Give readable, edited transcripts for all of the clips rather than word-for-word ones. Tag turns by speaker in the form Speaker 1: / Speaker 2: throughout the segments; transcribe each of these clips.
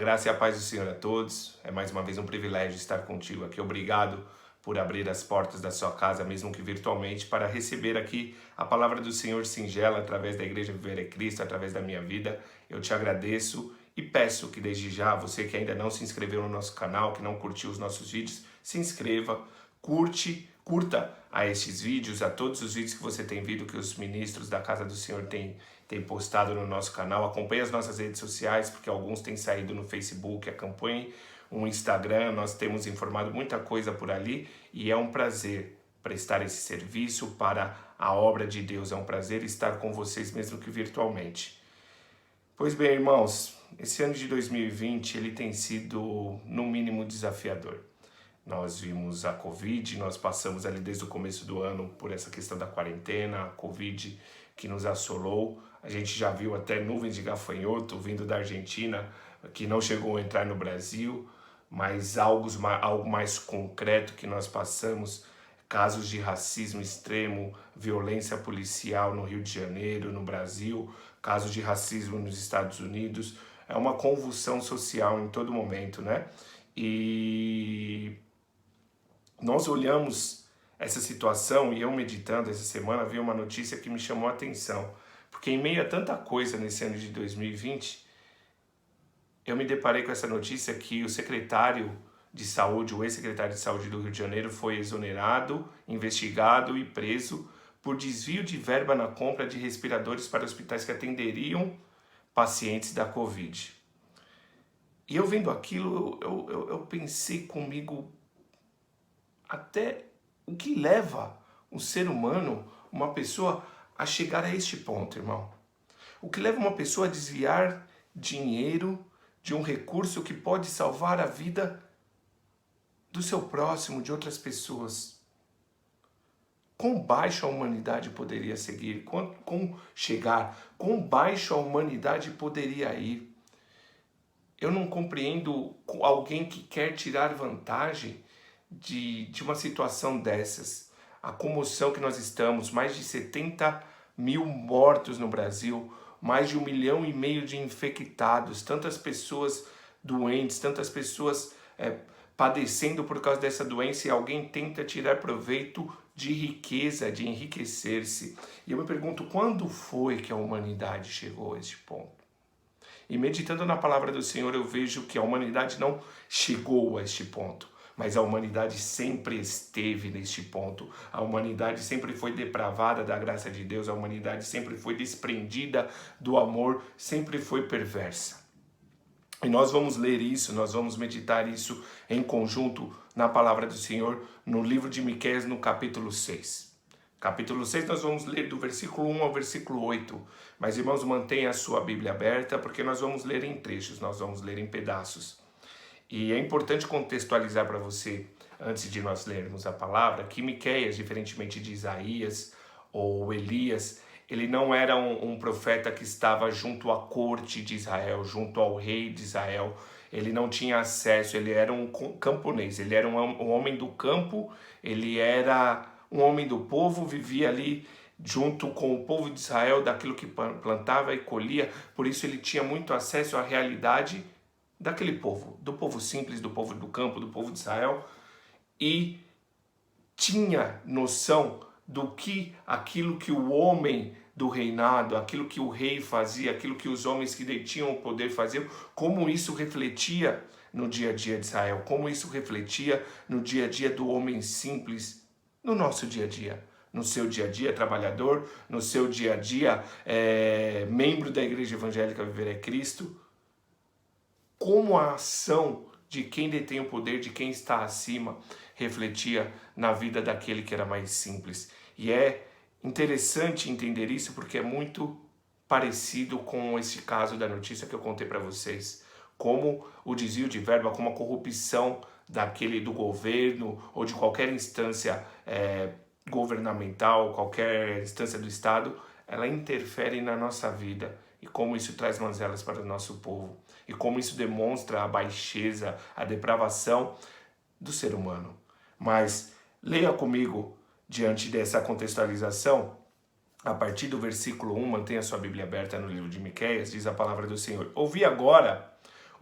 Speaker 1: graça e a paz do Senhor a todos. É mais uma vez um privilégio estar contigo aqui. Obrigado por abrir as portas da sua casa, mesmo que virtualmente, para receber aqui a palavra do Senhor singela através da Igreja Viver é Cristo, através da minha vida. Eu te agradeço e peço que desde já, você que ainda não se inscreveu no nosso canal, que não curtiu os nossos vídeos, se inscreva, curta a estes vídeos, a todos os vídeos que você tem visto que os ministros da Casa do Senhor têm postado no nosso canal. Acompanhe as nossas redes sociais, porque alguns têm saído no Facebook. Acompanhe o Instagram, nós temos informado muita coisa por ali e é um prazer prestar esse serviço para a obra de Deus. É um prazer estar com vocês, mesmo que virtualmente. Pois bem, irmãos, esse ano de 2020 ele tem sido, no mínimo, desafiador. Nós vimos a Covid, nós passamos ali desde o começo do ano por essa questão da quarentena, a Covid que nos assolou. A gente já viu até nuvens de gafanhoto vindo da Argentina, que não chegou a entrar no Brasil, mas algo mais concreto que nós passamos, casos de racismo extremo, violência policial no Rio de Janeiro, no Brasil, casos de racismo nos Estados Unidos. É uma convulsão social em todo momento, né? E nós olhamos essa situação e eu meditando essa semana vi uma notícia que me chamou a atenção, porque em meio a tanta coisa nesse ano de 2020, eu me deparei com essa notícia que o secretário de saúde, o ex-secretário de saúde do Rio de Janeiro foi exonerado, investigado e preso por desvio de verba na compra de respiradores para hospitais que atenderiam pacientes da Covid. E eu vendo aquilo, eu pensei comigo, até o que leva um ser humano, uma pessoa, a chegar a este ponto, irmão? O que leva uma pessoa a desviar dinheiro de um recurso que pode salvar a vida do seu próximo, de outras pessoas? Quão baixo a humanidade poderia seguir? Quão baixo a humanidade poderia ir? Eu não compreendo alguém que quer tirar vantagem de uma situação dessas. A comoção que nós estamos, mais de 70 mil mortos no Brasil, mais de 1,5 milhão de infectados, tantas pessoas doentes, tantas pessoas padecendo por causa dessa doença, e alguém tenta tirar proveito de riqueza, de enriquecer-se. E eu me pergunto, quando foi que a humanidade chegou a este ponto? E meditando na palavra do Senhor, eu vejo que a humanidade não chegou a este ponto, mas a humanidade sempre esteve neste ponto. A humanidade sempre foi depravada da graça de Deus, a humanidade sempre foi desprendida do amor, sempre foi perversa. E nós vamos ler isso, nós vamos meditar isso em conjunto na palavra do Senhor, no livro de Miqueias, no capítulo 6. Capítulo 6 nós vamos ler do versículo 1 ao versículo 8. Mas, irmãos, mantenha a sua Bíblia aberta, porque nós vamos ler em trechos, nós vamos ler em pedaços. E é importante contextualizar para você, antes de nós lermos a palavra, que Miqueias, diferentemente de Isaías ou Elias, ele não era um profeta que estava junto à corte de Israel, junto ao rei de Israel. Ele não tinha acesso, ele era um camponês, ele era um homem do campo, ele era um homem do povo, vivia ali junto com o povo de Israel, daquilo que plantava e colhia. Por isso ele tinha muito acesso à realidade daquele povo, do povo simples, do povo do campo, do povo de Israel, e tinha noção do que aquilo que o homem do reinado, aquilo que o rei fazia, aquilo que os homens que detinham o poder faziam, como isso refletia no dia a dia de Israel, como isso refletia no dia a dia do homem simples, no nosso dia a dia, no seu dia a dia trabalhador, no seu dia a dia membro da Igreja Evangélica Viver é Cristo. Como a ação de quem detém o poder, de quem está acima, refletia na vida daquele que era mais simples. E é interessante entender isso porque é muito parecido com esse caso da notícia que eu contei para vocês. Como o desvio de verba, como a corrupção do governo ou de qualquer instância governamental, qualquer instância do Estado, ela interfere na nossa vida. E como isso traz mazelas para o nosso povo. E como isso demonstra a baixeza, a depravação do ser humano. Mas leia comigo, diante dessa contextualização, a partir do versículo 1, mantenha sua Bíblia aberta no livro de Miqueias, diz a palavra do Senhor. Ouvi agora,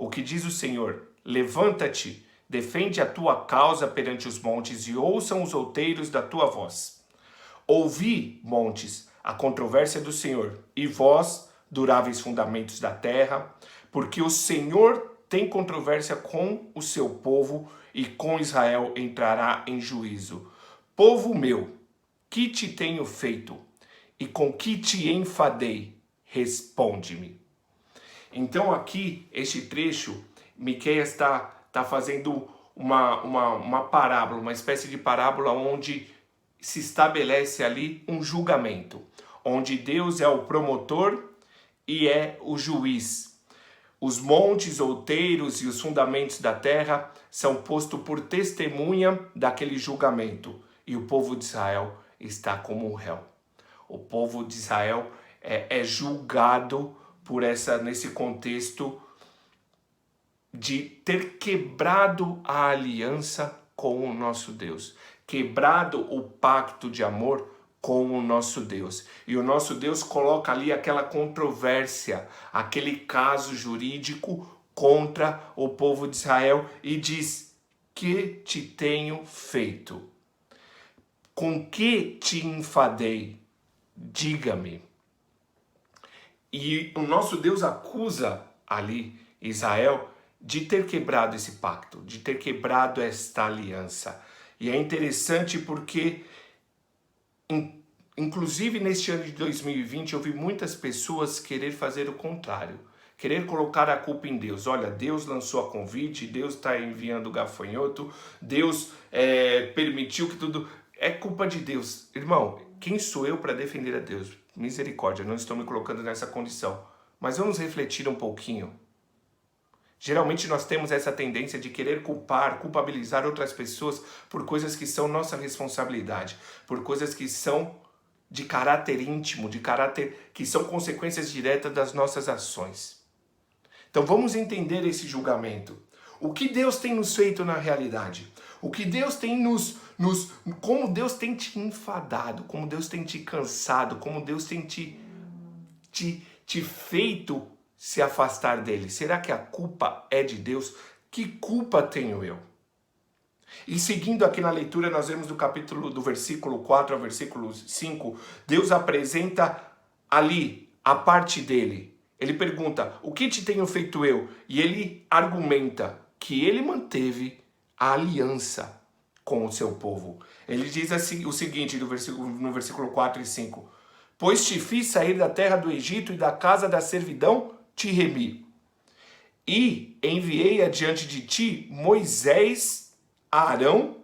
Speaker 1: o que diz o Senhor: levanta-te, defende a tua causa perante os montes e ouçam os outeiros da tua voz. Ouvi, montes, a controvérsia do Senhor, e vós, duráveis fundamentos da terra, porque o Senhor tem controvérsia com o seu povo e com Israel entrará em juízo. Povo meu, que te tenho feito e com que te enfadei? Responde-me. Então aqui, este trecho, Miqueias está fazendo uma parábola, uma espécie de parábola onde se estabelece ali um julgamento, onde Deus é o promotor e é o juiz. Os montes, outeiros e os fundamentos da terra são postos por testemunha daquele julgamento. E o povo de Israel está como um réu. O povo de Israel é julgado nesse contexto de ter quebrado a aliança com o nosso Deus. Quebrado o pacto de amor com o nosso Deus. E o nosso Deus coloca ali aquela controvérsia, aquele caso jurídico contra o povo de Israel e diz: que te tenho feito? Com que te enfadei? Diga-me. E o nosso Deus acusa ali Israel de ter quebrado esse pacto, de ter quebrado esta aliança. E é interessante porque, inclusive neste ano de 2020, eu vi muitas pessoas querer fazer o contrário. Querer colocar a culpa em Deus. Olha, Deus lançou a Covid, Deus está enviando o gafanhoto, Deus permitiu que tudo... É culpa de Deus. Irmão, quem sou eu para defender a Deus? Misericórdia, não estou me colocando nessa condição. Mas vamos refletir um pouquinho. Geralmente nós temos essa tendência de querer culpabilizar outras pessoas por coisas que são nossa responsabilidade, por coisas que são de caráter íntimo, que são consequências diretas das nossas ações. Então vamos entender esse julgamento. O que Deus tem nos feito na realidade? O que Deus tem como Deus tem te enfadado, como Deus tem te cansado, como Deus tem te feito se afastar dele. Será que a culpa é de Deus? Que culpa tenho eu? E seguindo aqui na leitura, nós vemos do versículo 4 ao versículo 5, Deus apresenta ali a parte dele. Ele pergunta: o que te tenho feito eu? E ele argumenta que ele manteve a aliança com o seu povo. Ele diz assim, o seguinte no versículo 4 e 5. Pois te fiz sair da terra do Egito e da casa da servidão te remi. E enviei adiante de ti Moisés, Arão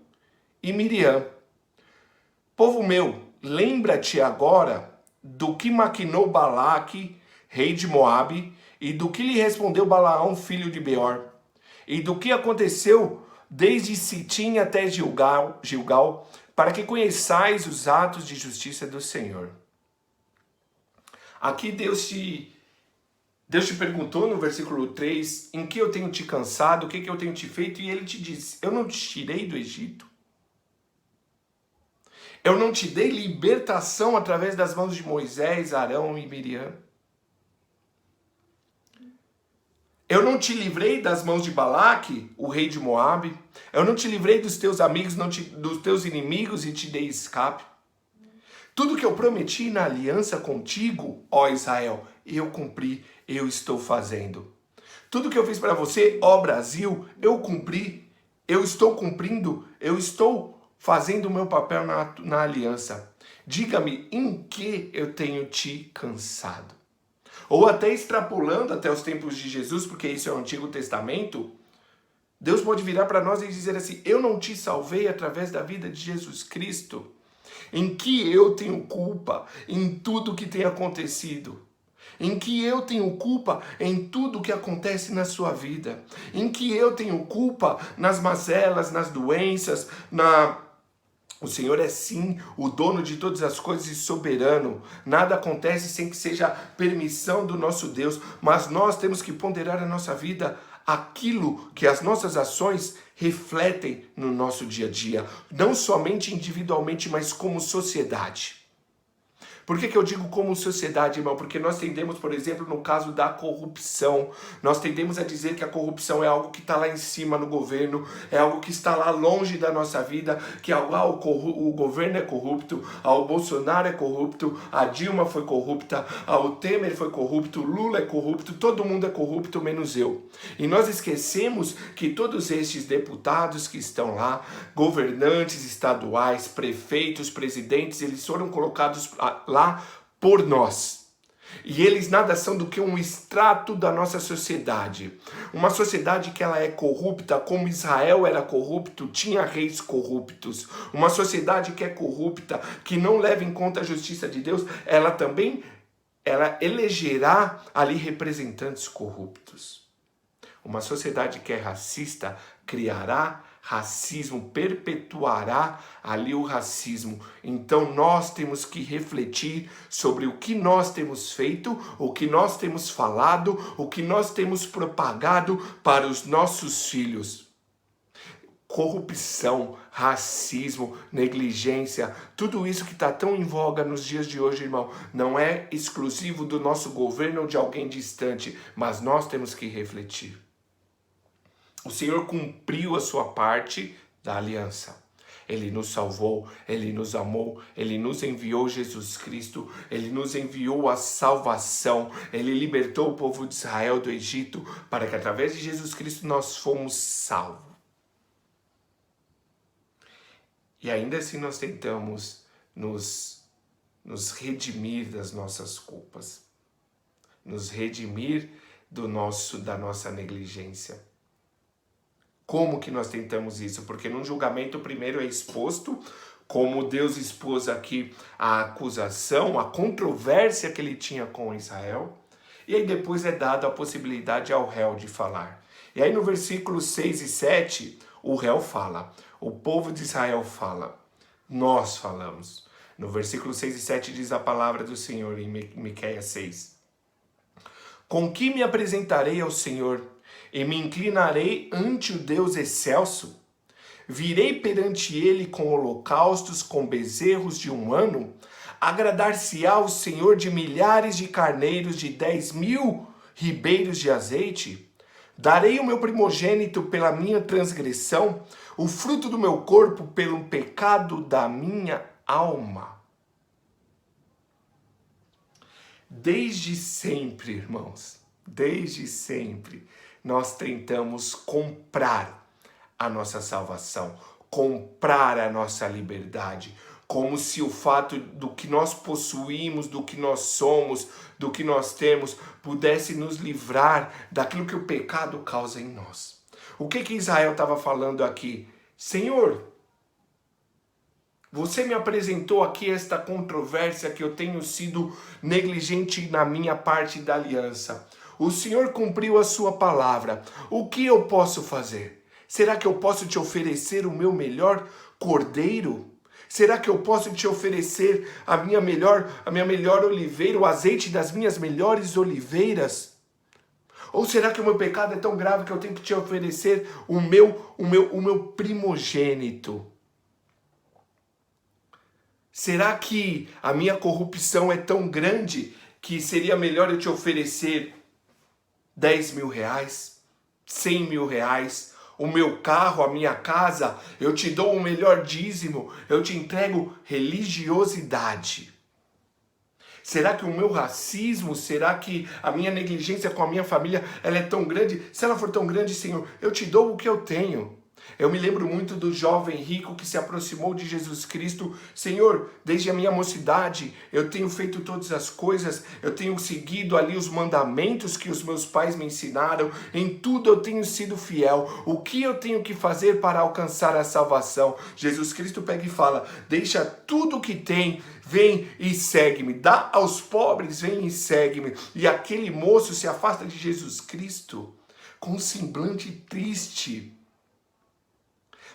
Speaker 1: e Miriam. Povo meu, lembra-te agora do que maquinou Balaque, rei de Moabe, e do que lhe respondeu Balaão, filho de Beor, e do que aconteceu desde Sitim até Gilgal, para que conheçais os atos de justiça do Senhor. Aqui Deus te perguntou no versículo 3, em que eu tenho te cansado, o que eu tenho te feito, e ele te disse: eu não te tirei do Egito? Eu não te dei libertação através das mãos de Moisés, Arão e Miriam? Eu não te livrei das mãos de Balaque, o rei de Moabe? Eu não te livrei dos teus amigos, dos teus inimigos e te dei escape? Tudo que eu prometi na aliança contigo, ó Israel, eu cumpri, eu estou fazendo. Tudo que eu fiz para você, ó Brasil, eu cumpri, eu estou cumprindo, eu estou fazendo o meu papel na aliança. Diga-me, em que eu tenho te cansado? Ou até extrapolando até os tempos de Jesus, porque isso é o Antigo Testamento, Deus pode virar para nós e dizer assim: eu não te salvei através da vida de Jesus Cristo? Em que eu tenho culpa em tudo que tem acontecido? Em que eu tenho culpa em tudo que acontece na sua vida? Em que eu tenho culpa nas mazelas, nas doenças, O Senhor é sim o dono de todas as coisas e soberano. Nada acontece sem que seja permissão do nosso Deus. Mas nós temos que ponderar a nossa vida, aquilo que as nossas ações refletem no nosso dia a dia. Não somente individualmente, mas como sociedade. Por que eu digo como sociedade, irmão? Porque nós tendemos, por exemplo, no caso da corrupção, nós tendemos a dizer que a corrupção é algo que está lá em cima no governo, é algo que está lá longe da nossa vida, que o governo é corrupto, o Bolsonaro é corrupto, a Dilma foi corrupta, o Temer foi corrupto, o Lula é corrupto, todo mundo é corrupto, menos eu. E nós esquecemos que todos estes deputados que estão lá, governantes estaduais, prefeitos, presidentes, eles foram colocados lá por nós. E eles nada são do que um extrato da nossa sociedade. Uma sociedade que ela é corrupta, como Israel era corrupto, tinha reis corruptos. Uma sociedade que é corrupta, que não leva em conta a justiça de Deus, ela elegerá ali representantes corruptos. Uma sociedade que é racista criará racismo, perpetuará ali o racismo. Então nós temos que refletir sobre o que nós temos feito, o que nós temos falado, o que nós temos propagado para os nossos filhos. Corrupção, racismo, negligência, tudo isso que está tão em voga nos dias de hoje, irmão, não é exclusivo do nosso governo ou de alguém distante, mas nós temos que refletir. O Senhor cumpriu a sua parte da aliança. Ele nos salvou, Ele nos amou, Ele nos enviou Jesus Cristo, Ele nos enviou a salvação, Ele libertou o povo de Israel do Egito, para que através de Jesus Cristo nós fomos salvos. E ainda assim nós tentamos nos redimir das nossas culpas, nos redimir da nossa negligência. Como que nós tentamos isso? Porque no julgamento primeiro é exposto, como Deus expôs aqui a acusação, a controvérsia que ele tinha com Israel, e aí depois é dada a possibilidade ao réu de falar. E aí no versículos 6 e 7, o réu fala, o povo de Israel fala, nós falamos. No versículo 6 e 7 diz a palavra do Senhor em Miqueias 6. Com que me apresentarei ao Senhor e me inclinarei ante o Deus excelso? Virei perante ele com holocaustos, com bezerros de 1 ano? Agradar-se-á o Senhor de milhares de carneiros, de 10.000 ribeiros de azeite? Darei o meu primogênito pela minha transgressão, o fruto do meu corpo pelo pecado da minha alma. Desde sempre, irmãos, desde sempre, nós tentamos comprar a nossa salvação, comprar a nossa liberdade, como se o fato do que nós possuímos, do que nós somos, do que nós temos, pudesse nos livrar daquilo que o pecado causa em nós. O que Israel estava falando aqui? Senhor, você me apresentou aqui esta controvérsia que eu tenho sido negligente na minha parte da aliança. O Senhor cumpriu a sua palavra. O que eu posso fazer? Será que eu posso te oferecer o meu melhor cordeiro? Será que eu posso te oferecer a minha melhor oliveira, o azeite das minhas melhores oliveiras? Ou será que o meu pecado é tão grave que eu tenho que te oferecer o meu primogênito? Será que a minha corrupção é tão grande que seria melhor eu te oferecer 10 mil reais, 100 mil reais, o meu carro, a minha casa, eu te dou o melhor dízimo, eu te entrego religiosidade? Será que o meu racismo, será que a minha negligência com a minha família, ela é tão grande? Se ela for tão grande, Senhor, eu te dou o que eu tenho. Eu me lembro muito do jovem rico que se aproximou de Jesus Cristo. Senhor, desde a minha mocidade, eu tenho feito todas as coisas, eu tenho seguido ali os mandamentos que os meus pais me ensinaram, em tudo eu tenho sido fiel. O que eu tenho que fazer para alcançar a salvação? Jesus Cristo pega e fala, deixa tudo que tem, vem e segue-me. Dá aos pobres, vem e segue-me. E aquele moço se afasta de Jesus Cristo com um semblante triste,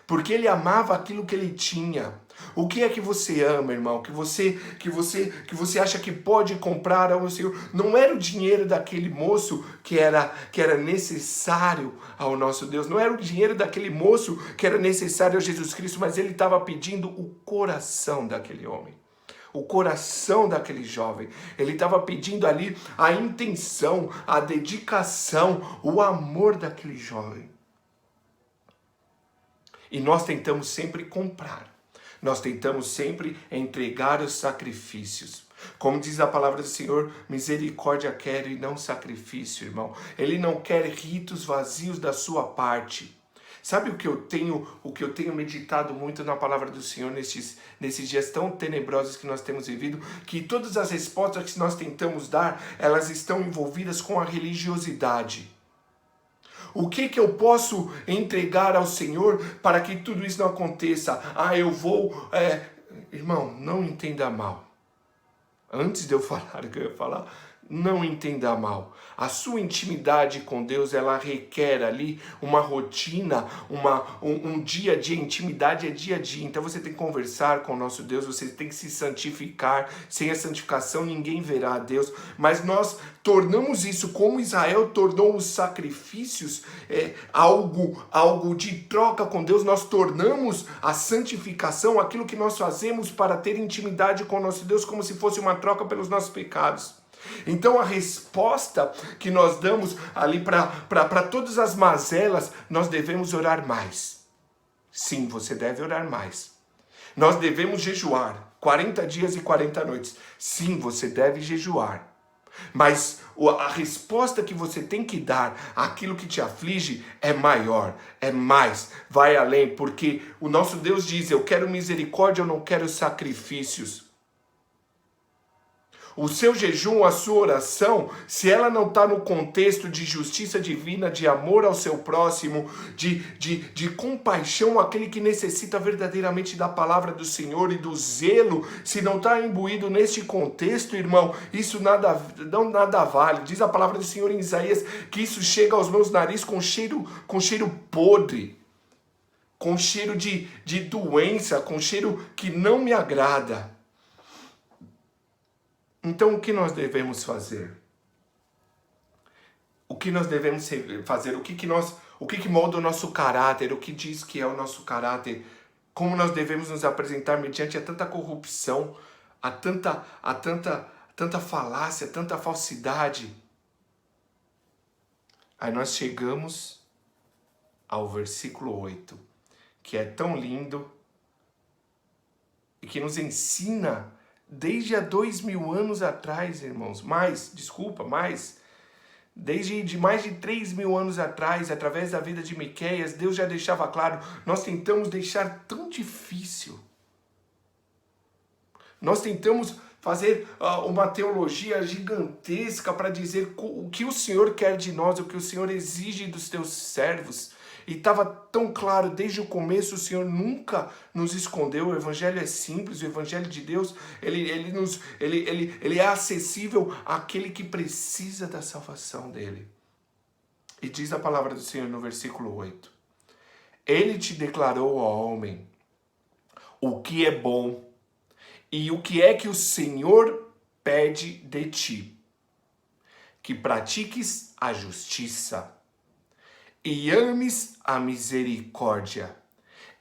Speaker 1: porque ele amava aquilo que ele tinha. O que é que você ama, irmão? Que você acha que pode comprar ao Senhor? Não era o dinheiro daquele moço que era necessário ao nosso Deus. Não era o dinheiro daquele moço que era necessário a Jesus Cristo, mas ele estava pedindo o coração daquele homem. o coração daquele jovem. Ele estava pedindo ali a intenção, a dedicação, o amor daquele jovem. E nós tentamos sempre comprar. Nós tentamos sempre entregar os sacrifícios. Como diz a palavra do Senhor, misericórdia quero e não sacrifício, irmão. Ele não quer ritos vazios da sua parte. Sabe o que eu tenho meditado muito na palavra do Senhor nesses dias tão tenebrosos que nós temos vivido? Que todas as respostas que nós tentamos dar, elas estão envolvidas com a religiosidade. O que eu posso entregar ao Senhor para que tudo isso não aconteça? Eu vou... Irmão, não entenda mal. Antes de eu falar o que eu ia falar, não entenda mal. A sua intimidade com Deus, ela requer ali uma rotina, um dia a dia. Intimidade é dia a dia. Então você tem que conversar com o nosso Deus, você tem que se santificar. Sem a santificação ninguém verá a Deus. Mas nós tornamos isso, como Israel tornou os sacrifícios algo de troca com Deus. Nós tornamos a santificação, aquilo que nós fazemos para ter intimidade com o nosso Deus, como se fosse uma troca pelos nossos pecados. Então a resposta que nós damos ali para todas as mazelas, nós devemos orar mais. Sim, você deve orar mais. Nós devemos jejuar 40 dias e 40 noites. Sim, você deve jejuar. Mas a resposta que você tem que dar àquilo que te aflige é maior, é mais, vai além, porque o nosso Deus diz: eu quero misericórdia, eu não quero sacrifícios. O seu jejum, a sua oração, se ela não está no contexto de justiça divina, de amor ao seu próximo, de compaixão àquele que necessita verdadeiramente da palavra do Senhor e do zelo, se não está imbuído neste contexto, irmão, isso nada vale. Diz a palavra do Senhor em Isaías que isso chega aos meus narizes com cheiro podre, com cheiro de doença, com cheiro que não me agrada. Então, o que nós devemos fazer? O que nós devemos fazer? O que molda o nosso caráter? O que diz que é o nosso caráter? Como nós devemos nos apresentar mediante a tanta corrupção, a tanta falácia, tanta falsidade? Aí nós chegamos ao versículo 8, que é tão lindo e que nos ensina desde há 2000 anos atrás, irmãos, desde mais de 3.000 anos atrás, através da vida de Miqueias, Deus já deixava claro. Nós tentamos deixar tão difícil. Nós tentamos fazer uma teologia gigantesca para dizer o que o Senhor quer de nós, o que o Senhor exige dos teus servos. E estava tão claro desde o começo, o Senhor nunca nos escondeu. O Evangelho é simples, o Evangelho de Deus, ele é acessível àquele que precisa da salvação dele. E diz a palavra do Senhor no versículo 8. Ele te declarou, ó homem, o que é bom e o que é que o Senhor pede de ti. Que pratiques a justiça e ames a misericórdia,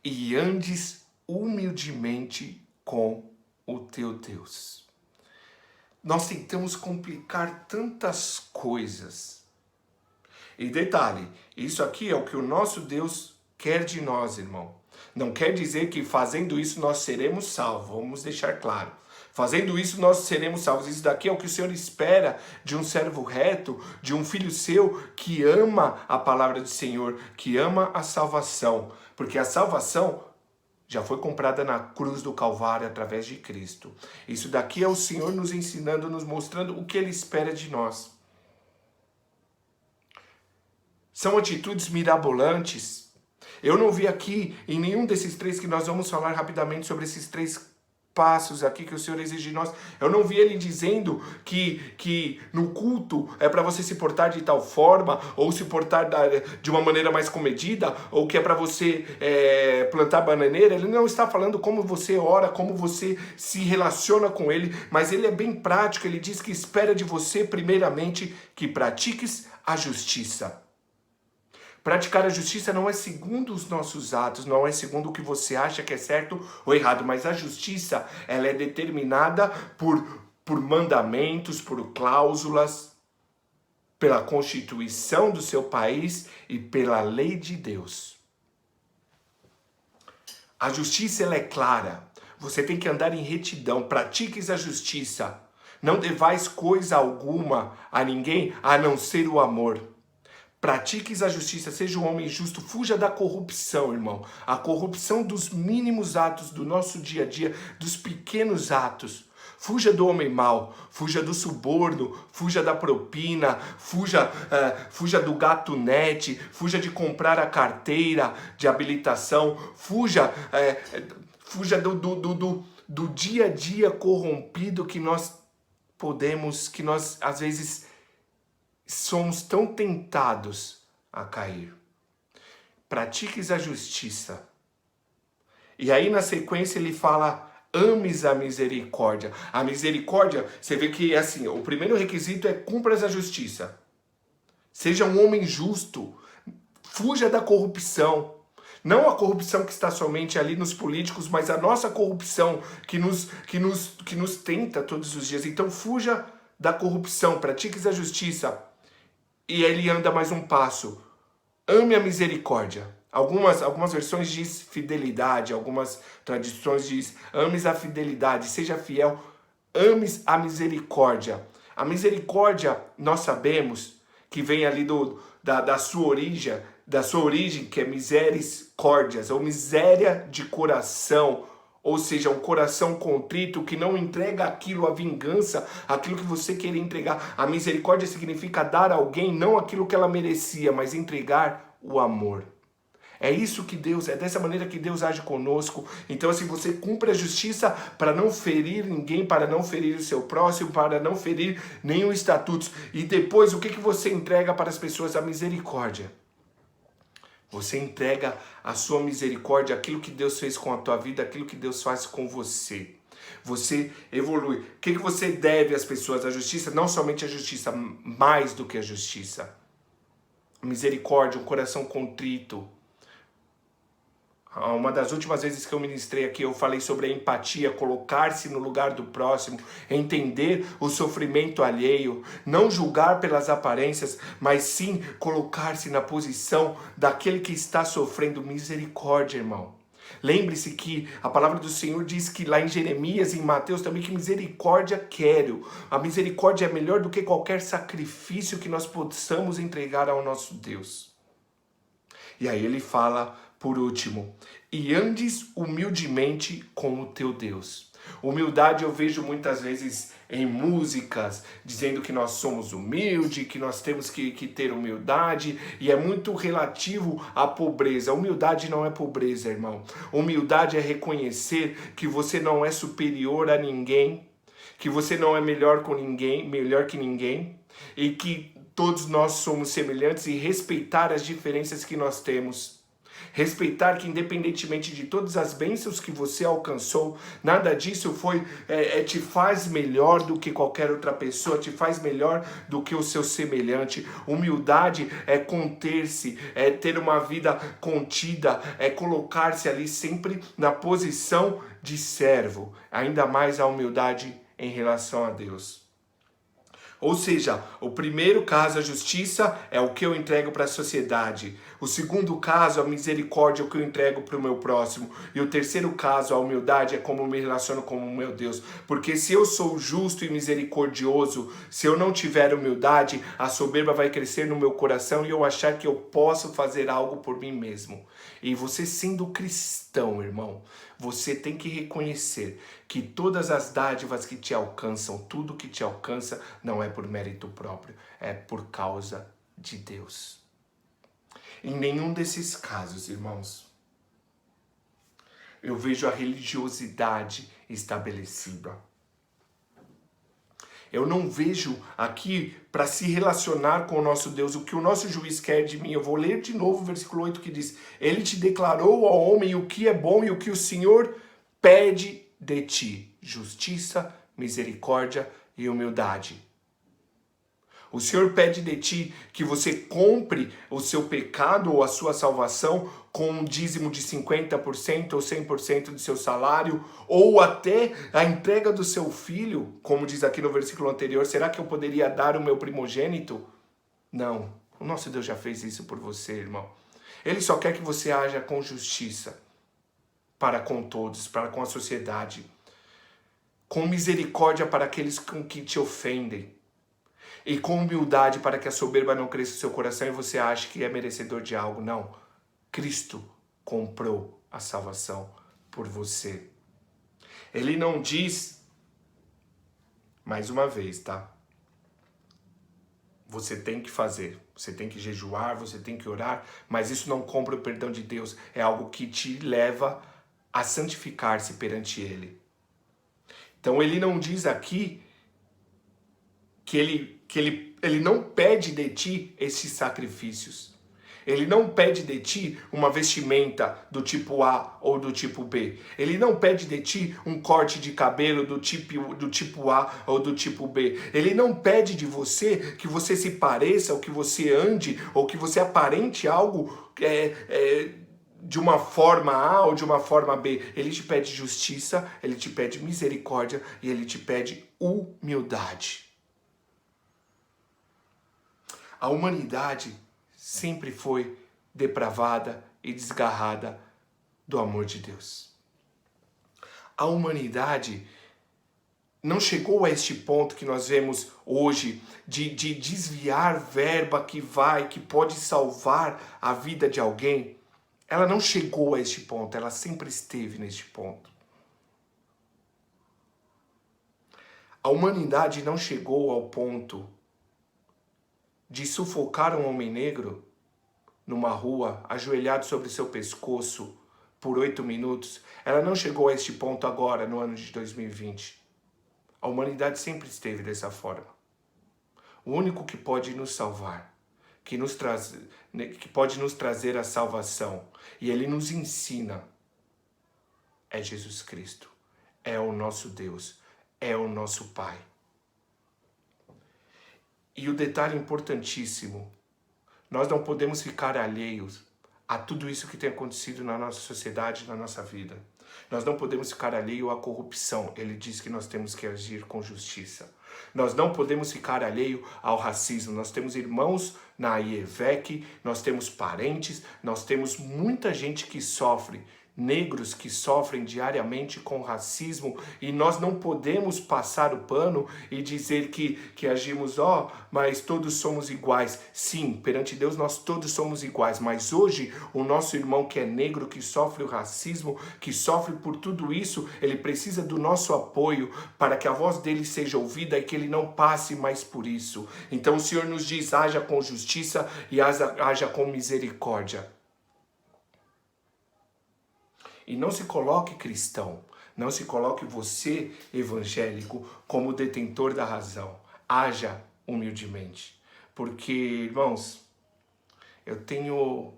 Speaker 1: e andes humildemente com o teu Deus. Nós tentamos complicar tantas coisas. E detalhe, isso aqui é o que o nosso Deus quer de nós, irmão. Não quer dizer que fazendo isso nós seremos salvos, vamos deixar claro. Fazendo isso nós seremos salvos. Isso daqui é o que o Senhor espera de um servo reto, de um filho seu que ama a palavra do Senhor, que ama a salvação. Porque a salvação já foi comprada na cruz do Calvário através de Cristo. Isso daqui é o Senhor nos ensinando, nos mostrando o que Ele espera de nós. São atitudes mirabolantes. Eu não vi aqui em nenhum desses três que nós vamos falar rapidamente sobre esses três passos aqui que o Senhor exige de nós. Eu não vi ele dizendo que no culto é para você se portar de tal forma, ou se portar de uma maneira mais comedida, ou que é para você plantar bananeira. Ele não está falando como você ora, como você se relaciona com ele, mas ele é bem prático. Ele diz que espera de você, primeiramente, que pratiques a justiça. Praticar a justiça não é segundo os nossos atos, não é segundo o que você acha que é certo ou errado, mas a justiça, ela é determinada por mandamentos, por cláusulas, pela Constituição do seu país e pela lei de Deus. A justiça, ela é clara. Você tem que andar em retidão. Pratiques a justiça. Não devais coisa alguma a ninguém, a não ser o amor. Pratiques a justiça, seja um homem justo, fuja da corrupção, irmão. A corrupção dos mínimos atos do nosso dia a dia, dos pequenos atos. Fuja do homem mau, fuja do suborno, fuja da propina, fuja do gatunete, fuja de comprar a carteira de habilitação, fuja do dia a dia corrompido que nós às vezes somos tão tentados a cair. Pratiques a justiça. E aí na sequência ele fala, ames a misericórdia. A misericórdia, você vê que assim, o primeiro requisito é cumpras a justiça. Seja um homem justo. Fuja da corrupção. Não a corrupção que está somente ali nos políticos, mas a nossa corrupção que nos tenta todos os dias. Então fuja da corrupção, pratiques a justiça. E ele anda mais um passo. Ame a misericórdia. Algumas versões diz fidelidade, algumas tradições diz ames a fidelidade, seja fiel, ames a misericórdia. A misericórdia, nós sabemos que vem ali da sua origem, que é misericórdias, ou miséria de coração, ou seja, um coração contrito que não entrega aquilo, a vingança, aquilo que você queria entregar. A misericórdia significa dar a alguém não aquilo que ela merecia, mas entregar o amor. É isso que Deus, é dessa maneira que Deus age conosco. Então assim, você cumpre a justiça para não ferir ninguém, para não ferir o seu próximo, para não ferir nenhum estatuto. E depois, o que você entrega para as pessoas? A misericórdia. Você entrega a sua misericórdia, aquilo que Deus fez com a tua vida, aquilo que Deus faz com você. Você evolui. O que você deve às pessoas? A justiça, não somente a justiça, mais do que a justiça. A misericórdia, um coração contrito. Uma das últimas vezes que eu ministrei aqui, eu falei sobre a empatia, colocar-se no lugar do próximo, entender o sofrimento alheio, não julgar pelas aparências, mas sim colocar-se na posição daquele que está sofrendo. Misericórdia, irmão. Lembre-se que a palavra do Senhor diz que lá em Jeremias e em Mateus também que misericórdia quero. A misericórdia é melhor do que qualquer sacrifício que nós possamos entregar ao nosso Deus. E aí ele fala, por último, e andes humildemente com o teu Deus. Humildade eu vejo muitas vezes em músicas, dizendo que nós somos humildes, que nós temos que ter humildade, e é muito relativo à pobreza. Humildade não é pobreza, irmão. Humildade é reconhecer que você não é superior a ninguém, que você não é melhor que ninguém, e que todos nós somos semelhantes, e respeitar as diferenças que nós temos. Respeitar que independentemente de todas as bênçãos que você alcançou, nada disso te faz melhor do que qualquer outra pessoa, te faz melhor do que o seu semelhante. Humildade é conter-se, é ter uma vida contida, é colocar-se ali sempre na posição de servo. Ainda mais a humildade em relação a Deus. Ou seja, o primeiro caso, a justiça, é o que eu entrego para a sociedade. O segundo caso, a misericórdia, é o que eu entrego para o meu próximo. E o terceiro caso, a humildade, é como eu me relaciono com o meu Deus. Porque se eu sou justo e misericordioso, se eu não tiver humildade, a soberba vai crescer no meu coração e eu achar que eu posso fazer algo por mim mesmo. E você sendo cristão, irmão, você tem que reconhecer que todas as dádivas que te alcançam, tudo que te alcança, não é por mérito próprio, é por causa de Deus. Em nenhum desses casos, irmãos, eu vejo a religiosidade estabelecida. Eu não vejo aqui, para se relacionar com o nosso Deus, o que o nosso juiz quer de mim. Eu vou ler de novo o versículo 8 que diz: Ele te declarou ao homem o que é bom e o que o Senhor pede de ti: justiça, misericórdia e humildade. O Senhor pede de ti que você compre o seu pecado ou a sua salvação com um dízimo de 50% ou 100% do seu salário, ou até a entrega do seu filho, como diz aqui no versículo anterior. Será que eu poderia dar o meu primogênito? Não. O nosso Deus já fez isso por você, irmão. Ele só quer que você haja com justiça para com todos, para com a sociedade, com misericórdia para aqueles que te ofendem, e com humildade para que a soberba não cresça no seu coração e você ache que é merecedor de algo. Não. Cristo comprou a salvação por você. Ele não diz, mais uma vez, tá? Você tem que fazer, você tem que jejuar, você tem que orar, mas isso não compra o perdão de Deus. É algo que te leva a santificar-se perante Ele. Então ele não diz aqui que ele não pede de ti esses sacrifícios. Ele não pede de ti uma vestimenta do tipo A ou do tipo B. Ele não pede de ti um corte de cabelo do tipo A ou do tipo B. Ele não pede de você que você se pareça, ou que você ande, ou que você aparente algo de uma forma A ou de uma forma B. Ele te pede justiça, ele te pede misericórdia e ele te pede humildade. A humanidade sempre foi depravada e desgarrada do amor de Deus. A humanidade não chegou a este ponto que nós vemos hoje de desviar verba que pode salvar a vida de alguém. Ela não chegou a este ponto, ela sempre esteve neste ponto. A humanidade não chegou ao ponto de sufocar um homem negro numa rua, ajoelhado sobre seu pescoço por 8 minutos. Ela não chegou a este ponto agora, no ano de 2020. A humanidade sempre esteve dessa forma. O único que pode nos salvar, que pode nos trazer a salvação, e Ele nos ensina, é Jesus Cristo. É o nosso Deus, é o nosso Pai. E o detalhe importantíssimo, nós não podemos ficar alheios a tudo isso que tem acontecido na nossa sociedade, na nossa vida. Nós não podemos ficar alheios à corrupção. Ele diz que nós temos que agir com justiça. Nós não podemos ficar alheios ao racismo. Nós temos irmãos na IEVEC, nós temos parentes, nós temos muita gente que sofre, negros que sofrem diariamente com racismo, e nós não podemos passar o pano e dizer que agimos, mas todos somos iguais. Sim, perante Deus nós todos somos iguais, mas hoje o nosso irmão que é negro, que sofre o racismo, que sofre por tudo isso, ele precisa do nosso apoio para que a voz dele seja ouvida e que ele não passe mais por isso. Então o Senhor nos diz, haja com justiça e haja com misericórdia. E não se coloque cristão, não se coloque você, evangélico, como detentor da razão. Haja humildemente. Porque, irmãos, eu tenho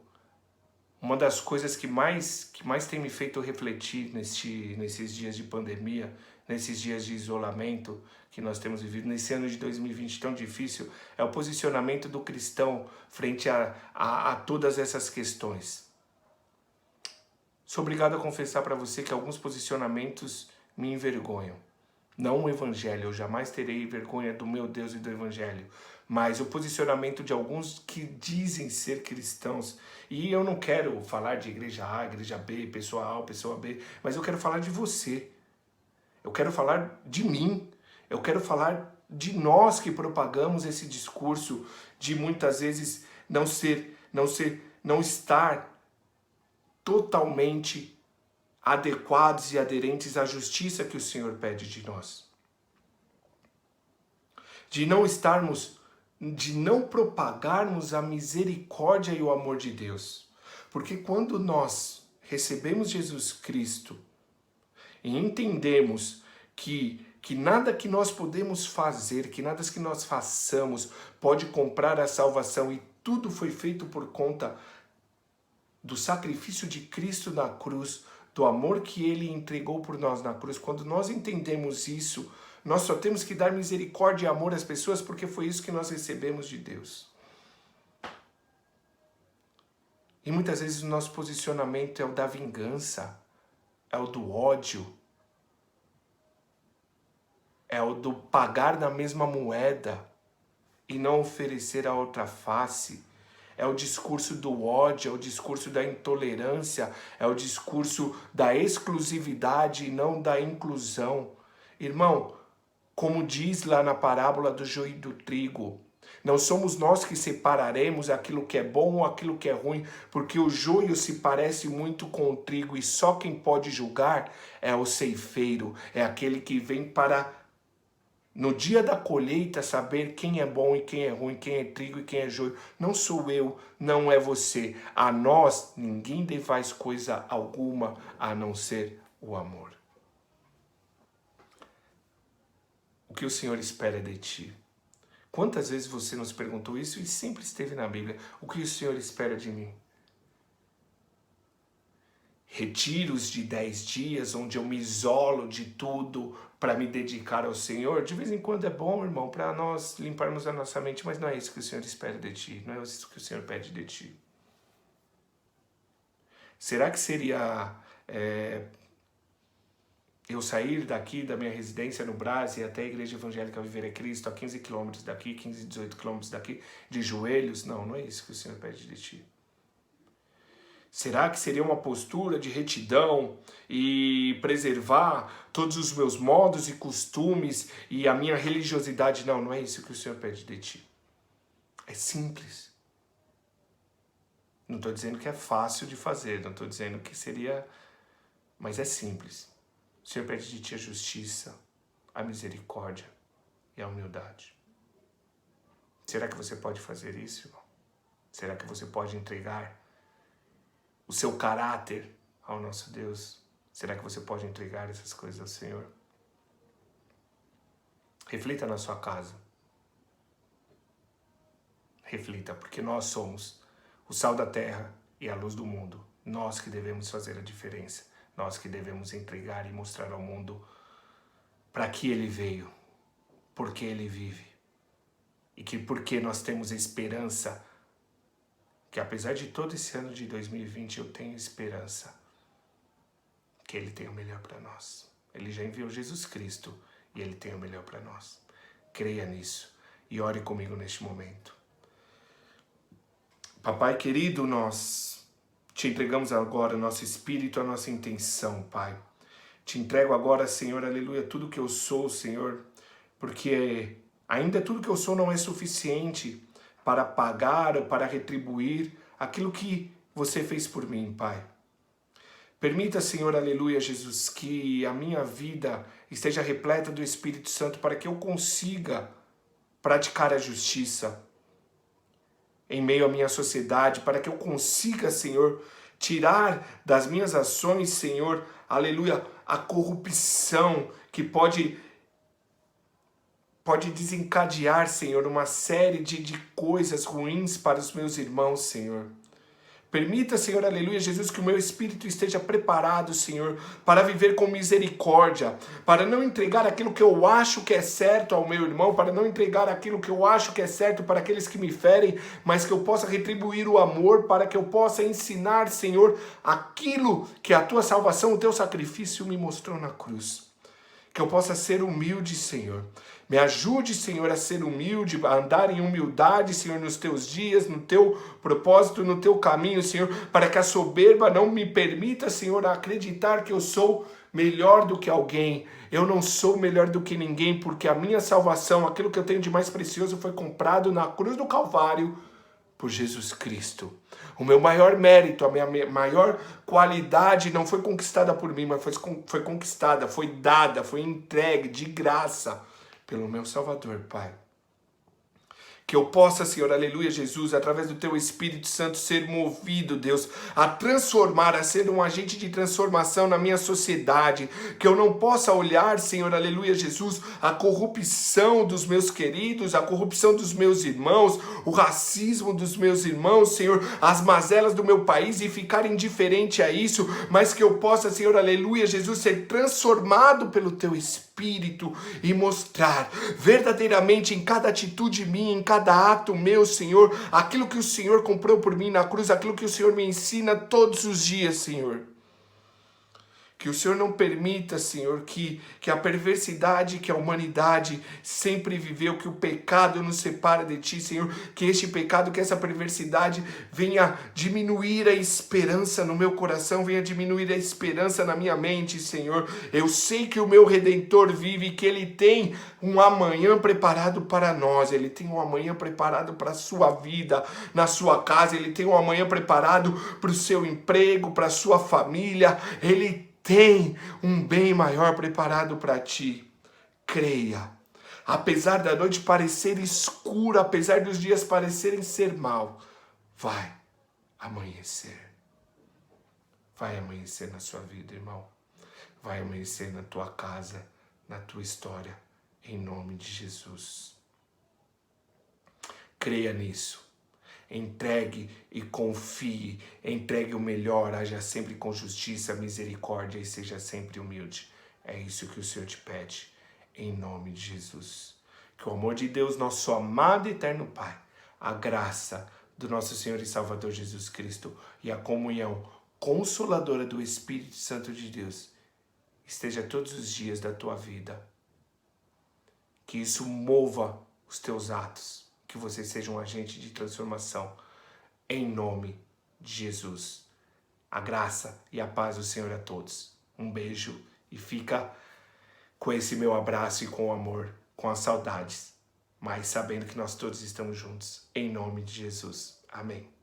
Speaker 1: uma das coisas que mais tem me feito refletir nesses dias de pandemia, nesses dias de isolamento que nós temos vivido, nesse ano de 2020 tão difícil, é o posicionamento do cristão frente a todas essas questões. Sou obrigado a confessar para você que alguns posicionamentos me envergonham. Não o evangelho, eu jamais terei vergonha do meu Deus e do evangelho, mas o posicionamento de alguns que dizem ser cristãos. E eu não quero falar de igreja A, igreja B, pessoa A ou pessoa B, mas eu quero falar de você. Eu quero falar de mim. Eu quero falar de nós que propagamos esse discurso de muitas vezes não estar totalmente adequados e aderentes à justiça que o Senhor pede de nós. De não propagarmos a misericórdia e o amor de Deus. Porque quando nós recebemos Jesus Cristo e entendemos que nada que nós podemos fazer, que nada que nós façamos pode comprar a salvação, e tudo foi feito por conta do sacrifício de Cristo na cruz, do amor que Ele entregou por nós na cruz. Quando nós entendemos isso, Nós só temos que dar misericórdia e amor às pessoas porque foi isso que nós recebemos de Deus. E muitas vezes o nosso posicionamento é o da vingança, é o do ódio, é o do pagar na mesma moeda e não oferecer a outra face. É o discurso do ódio, é o discurso da intolerância, é o discurso da exclusividade e não da inclusão. Irmão, como diz lá na parábola do joio e do trigo, não somos nós que separaremos aquilo que é bom ou aquilo que é ruim, porque o joio se parece muito com o trigo e só quem pode julgar é o ceifeiro, é aquele que vem para, no dia da colheita, saber quem é bom e quem é ruim, quem é trigo e quem é joio. Não sou eu, não é você. A nós, ninguém faz coisa alguma a não ser o amor. O que o Senhor espera de ti? Quantas vezes você nos perguntou isso e sempre esteve na Bíblia? O que o Senhor espera de mim? Retiros de 10 dias, onde eu me isolo de tudo para me dedicar ao Senhor, de vez em quando é bom, irmão, para nós limparmos a nossa mente, mas não é isso que o Senhor espera de ti, não é isso que o Senhor pede de ti. Será que seria eu sair daqui da minha residência no Brás e até a Igreja Evangélica Viver é Cristo, a 15 quilômetros daqui, 15, 18 quilômetros daqui, de joelhos? Não, não é isso que o Senhor pede de ti. Será que seria uma postura de retidão e preservar todos os meus modos e costumes e a minha religiosidade? Não, não é isso que o Senhor pede de ti. É simples. Não estou dizendo que é fácil de fazer, não estou dizendo que seria... Mas é simples. O Senhor pede de ti a justiça, a misericórdia e a humildade. Será que você pode fazer isso, irmão? Será que você pode entregar o seu caráter ao nosso Deus? Será que você pode entregar essas coisas ao Senhor? Reflita na sua casa. Reflita, porque nós somos o sal da terra e a luz do mundo. Nós que devemos fazer a diferença. Nós que devemos entregar e mostrar ao mundo para que ele veio, por que ele vive. E que porque nós temos esperança, que apesar de todo esse ano de 2020, eu tenho esperança que ele tem o melhor para nós. Ele já enviou Jesus Cristo e ele tem o melhor para nós. Creia nisso e ore comigo neste momento. Papai querido, nós te entregamos agora nosso espírito, a nossa intenção, Pai. Te entrego agora, Senhor, aleluia, tudo que eu sou, Senhor, porque ainda tudo que eu sou não é suficiente para pagar ou para retribuir aquilo que você fez por mim, Pai. Permita, Senhor, aleluia, Jesus, que a minha vida esteja repleta do Espírito Santo para que eu consiga praticar a justiça em meio à minha sociedade, para que eu consiga, Senhor, tirar das minhas ações, Senhor, aleluia, a corrupção que pode desencadear, Senhor, uma série de coisas ruins para os meus irmãos, Senhor. Permita, Senhor, aleluia, Jesus, que o meu espírito esteja preparado, Senhor, para viver com misericórdia, para não entregar aquilo que eu acho que é certo ao meu irmão, para não entregar aquilo que eu acho que é certo para aqueles que me ferem, mas que eu possa retribuir o amor, para que eu possa ensinar, Senhor, aquilo que a tua salvação, o teu sacrifício me mostrou na cruz. Que eu possa ser humilde, Senhor. Me ajude, Senhor, a ser humilde, a andar em humildade, Senhor, nos teus dias, no teu propósito, no teu caminho, Senhor, para que a soberba não me permita, Senhor, acreditar que eu sou melhor do que alguém. Eu não sou melhor do que ninguém, porque a minha salvação, aquilo que eu tenho de mais precioso, foi comprado na cruz do Calvário por Jesus Cristo. O meu maior mérito, a minha maior qualidade não foi conquistada por mim, mas foi conquistada, foi dada, foi entregue de graça pelo meu Salvador, Pai. Que eu possa, Senhor, aleluia, Jesus, através do Teu Espírito Santo, ser movido, Deus, a transformar, a ser um agente de transformação na minha sociedade. Que eu não possa olhar, Senhor, aleluia, Jesus, a corrupção dos meus queridos, a corrupção dos meus irmãos, o racismo dos meus irmãos, Senhor, as mazelas do meu país e ficar indiferente a isso, mas que eu possa, Senhor, aleluia, Jesus, ser transformado pelo Teu Espírito. Espírito e mostrar verdadeiramente em cada atitude minha, em cada ato meu, Senhor, aquilo que o Senhor comprou por mim na cruz, aquilo que o Senhor me ensina todos os dias, Senhor. Que o Senhor não permita, Senhor, que a perversidade, que a humanidade sempre viveu, que o pecado nos separa de Ti, Senhor, que este pecado, que essa perversidade venha diminuir a esperança no meu coração, venha diminuir a esperança na minha mente, Senhor. Eu sei que o meu Redentor vive, que Ele tem um amanhã preparado para nós, Ele tem um amanhã preparado para a sua vida, na sua casa, Ele tem um amanhã preparado para o seu emprego, para a sua família, Ele tem um bem maior preparado para ti. Creia. Apesar da noite parecer escura, apesar dos dias parecerem ser mal, vai amanhecer. Vai amanhecer na sua vida, irmão. Vai amanhecer na tua casa, na tua história, em nome de Jesus. Creia nisso. Entregue e confie, entregue o melhor, haja sempre com justiça, misericórdia e seja sempre humilde. É isso que o Senhor te pede, em nome de Jesus. Que o amor de Deus, nosso amado e eterno Pai, a graça do nosso Senhor e Salvador Jesus Cristo e a comunhão consoladora do Espírito Santo de Deus esteja todos os dias da tua vida. Que isso mova os teus atos. Que você seja um agente de transformação, em nome de Jesus. A graça e a paz do Senhor a todos. Um beijo e fica com esse meu abraço e com o amor, com as saudades, mas sabendo que nós todos estamos juntos, em nome de Jesus. Amém.